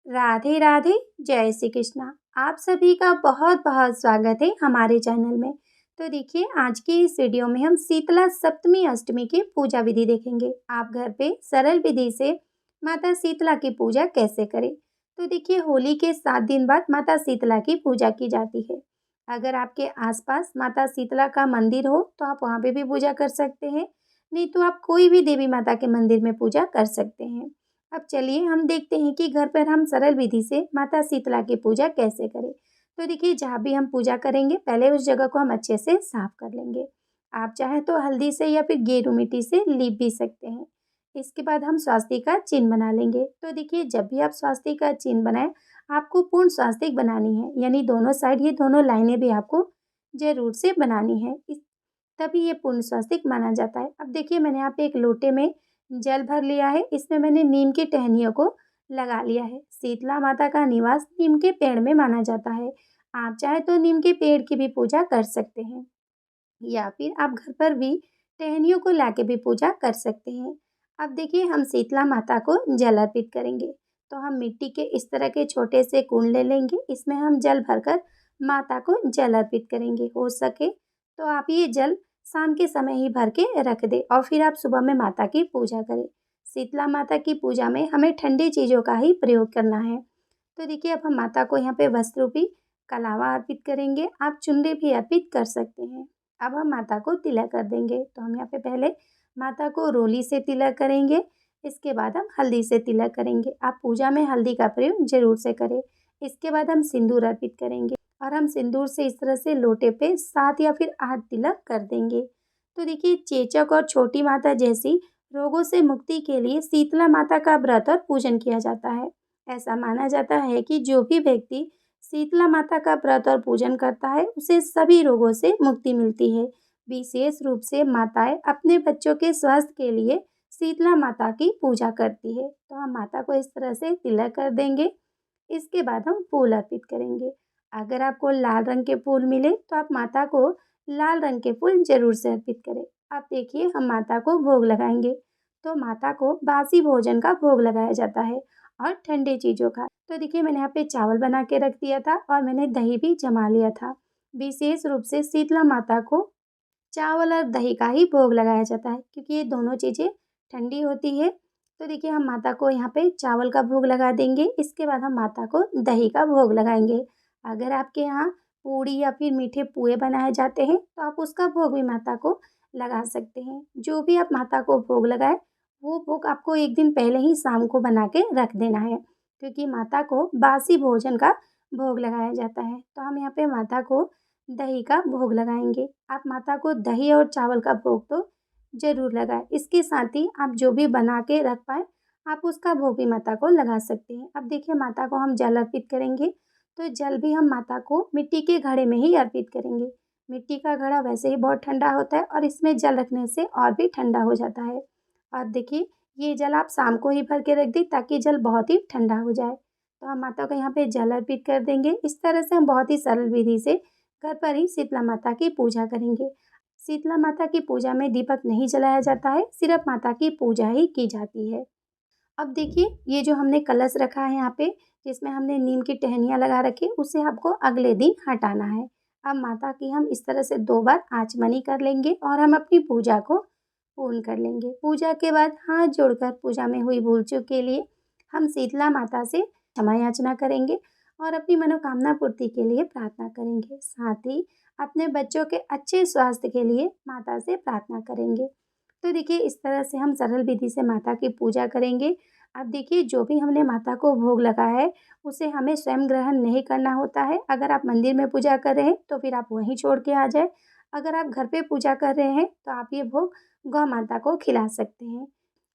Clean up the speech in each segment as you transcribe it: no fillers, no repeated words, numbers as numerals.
राधे राधे, जय श्री कृष्णा। आप सभी का बहुत बहुत स्वागत है हमारे चैनल में। तो देखिए, आज की इस वीडियो में हम शीतला सप्तमी अष्टमी की पूजा विधि देखेंगे। आप घर पे सरल विधि से माता शीतला की पूजा कैसे करें। तो देखिए, होली के 7 दिन बाद माता शीतला की पूजा की जाती है। अगर आपके आसपास माता शीतला का मंदिर हो तो आप वहाँ पे भी पूजा कर सकते हैं, नहीं तो आप कोई भी देवी माता के मंदिर में पूजा कर सकते हैं। अब चलिए हम देखते हैं कि घर पर हम सरल विधि से माता शीतला की पूजा कैसे करें। तो देखिए, जहाँ भी हम पूजा करेंगे पहले उस जगह को हम अच्छे से साफ कर लेंगे। आप चाहें तो हल्दी से या फिर गेरू मिट्टी से लीप भी सकते हैं। इसके बाद हम स्वास्तिक का चिन्ह बना लेंगे। तो देखिए, जब भी आप स्वास्तिक का चिन्ह बनाएं, आपको पूर्ण स्वास्तिक बनानी है, यानी दोनों साइड ये दोनों लाइनें भी आपको जरूर से बनानी है, तभी ये पूर्ण स्वास्तिक माना जाता है। अब देखिए, मैंने यहाँ पे एक लोटे में जल भर लिया है। इसमें मैंने नीम की टहनियों को लगा लिया है। शीतला माता का निवास नीम के पेड़ में माना जाता है। आप चाहे तो नीम के पेड़ की भी पूजा कर सकते हैं, या फिर आप घर पर भी टहनियों को लाके भी पूजा कर सकते हैं। अब देखिए, हम शीतला माता को जल अर्पित करेंगे। तो हम मिट्टी के इस तरह के छोटे से कुंड ले लेंगे। इसमें हम जल भरकर माता को जल अर्पित करेंगे। हो सके तो आप ये जल शाम के समय ही भर के रख दें और फिर आप सुबह में माता की पूजा करें। शीतला माता की पूजा में हमें ठंडी चीज़ों का ही प्रयोग करना है। तो देखिए, अब हम माता को यहाँ पे वस्त्र रूपी कलावा अर्पित करेंगे। आप चुनरी भी अर्पित कर सकते हैं। अब हम माता को तिलक कर देंगे। तो हम यहाँ पे पहले माता को रोली से तिलक करेंगे, इसके बाद हम हल्दी से तिलक करेंगे। आप पूजा में हल्दी का प्रयोग जरूर से करें। इसके बाद हम सिंदूर अर्पित करेंगे और हम सिंदूर से इस तरह से लोटे पे 7 या फिर 8 तिलक कर देंगे। तो देखिए, चेचक और छोटी माता जैसी रोगों से मुक्ति के लिए शीतला माता का व्रत और पूजन किया जाता है। ऐसा माना जाता है कि जो भी व्यक्ति शीतला माता का व्रत और पूजन करता है उसे सभी रोगों से मुक्ति मिलती है। विशेष रूप से माताएं अपने बच्चों के स्वास्थ्य के लिए शीतला माता की पूजा करती है। तो हम माता को इस तरह से तिलक कर देंगे। इसके बाद हम फूल अर्पित करेंगे। अगर आपको लाल रंग के फूल मिले तो आप माता को लाल रंग के फूल जरूर से अर्पित करें। अब देखिए, हम माता को भोग लगाएंगे। तो माता को बासी भोजन का भोग लगाया जाता है और ठंडी चीज़ों का। तो देखिए, मैंने यहाँ पे चावल बना के रख दिया था और मैंने दही भी जमा लिया था। विशेष रूप से शीतला माता को चावल और दही का ही भोग लगाया जाता है, क्योंकि ये दोनों चीज़ें ठंडी होती है। तो देखिए, हम माता को यहाँ पे चावल का भोग लगा देंगे। इसके बाद हम माता को दही का भोग लगाएंगे। अगर आपके यहाँ पूड़ी या फिर मीठे पुए बनाए जाते हैं तो आप उसका भोग भी माता को लगा सकते हैं। जो भी आप माता को भोग लगाए, वो भोग आपको एक दिन पहले ही शाम को बना के रख देना है, क्योंकि माता को बासी भोजन का भोग लगाया जाता है। तो हम यहाँ पे माता को दही का भोग लगाएंगे। आप माता को दही और चावल का भोग तो ज़रूर लगाएं। इसके साथ ही आप जो भी बना के रख पाएँ, आप उसका भोग भी माता को लगा सकते हैं। अब देखिए, माता को हम जल अर्पित करेंगे। तो जल भी हम माता को मिट्टी के घड़े में ही अर्पित करेंगे। मिट्टी का घड़ा वैसे ही बहुत ठंडा होता है और इसमें जल रखने से और भी ठंडा हो जाता है। और देखिए, ये जल आप शाम को ही भर के रख दें ताकि जल बहुत ही ठंडा हो जाए। तो हम माता को यहाँ पे जल अर्पित कर देंगे। इस तरह से हम बहुत ही सरल विधि से घर पर ही शीतला माता की पूजा करेंगे। शीतला माता की पूजा में दीपक नहीं जलाया जाता है, सिर्फ माता की पूजा ही की जाती है। अब देखिए, ये जो हमने कलश रखा है यहाँ पे, जिसमें हमने नीम की टहनियाँ लगा रखी, उसे आपको अगले दिन हटाना है। अब माता की हम इस तरह से 2 बार आचमनी कर लेंगे और हम अपनी पूजा को पूर्ण कर लेंगे। पूजा के बाद हाथ जोड़कर पूजा में हुई भूल चूक के लिए हम शीतला माता से क्षमा याचना करेंगे और अपनी मनोकामना पूर्ति के लिए प्रार्थना करेंगे। साथ ही अपने बच्चों के अच्छे स्वास्थ्य के लिए माता से प्रार्थना करेंगे। तो देखिए, इस तरह से हम सरल विधि से माता की पूजा करेंगे। अब देखिए, जो भी हमने माता को भोग लगाया है उसे हमें स्वयं ग्रहण नहीं करना होता है। अगर आप मंदिर में पूजा कर रहे हैं तो फिर आप वहीं छोड़ के आ जाए। अगर आप घर पे पूजा कर रहे हैं तो आप ये भोग गौ माता को खिला सकते हैं।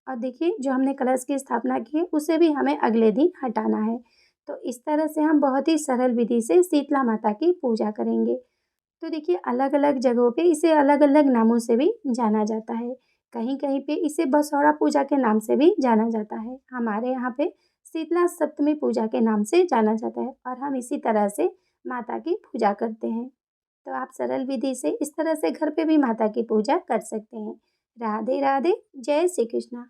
और देखिए, जो हमने कलश की स्थापना की है उसे भी हमें अगले दिन हटाना है। तो इस तरह से हम बहुत ही सरल विधि से शीतला माता की पूजा करेंगे। तो देखिए, अलग अलग जगहों पे इसे अलग अलग नामों से भी जाना जाता है। कहीं कहीं पे इसे बसौड़ा पूजा के नाम से भी जाना जाता है। हमारे यहाँ पे शीतला सप्तमी पूजा के नाम से जाना जाता है और हम इसी तरह से माता की पूजा करते हैं। तो आप सरल विधि से इस तरह से घर पे भी माता की पूजा कर सकते हैं। राधे राधे, जय श्री कृष्णा।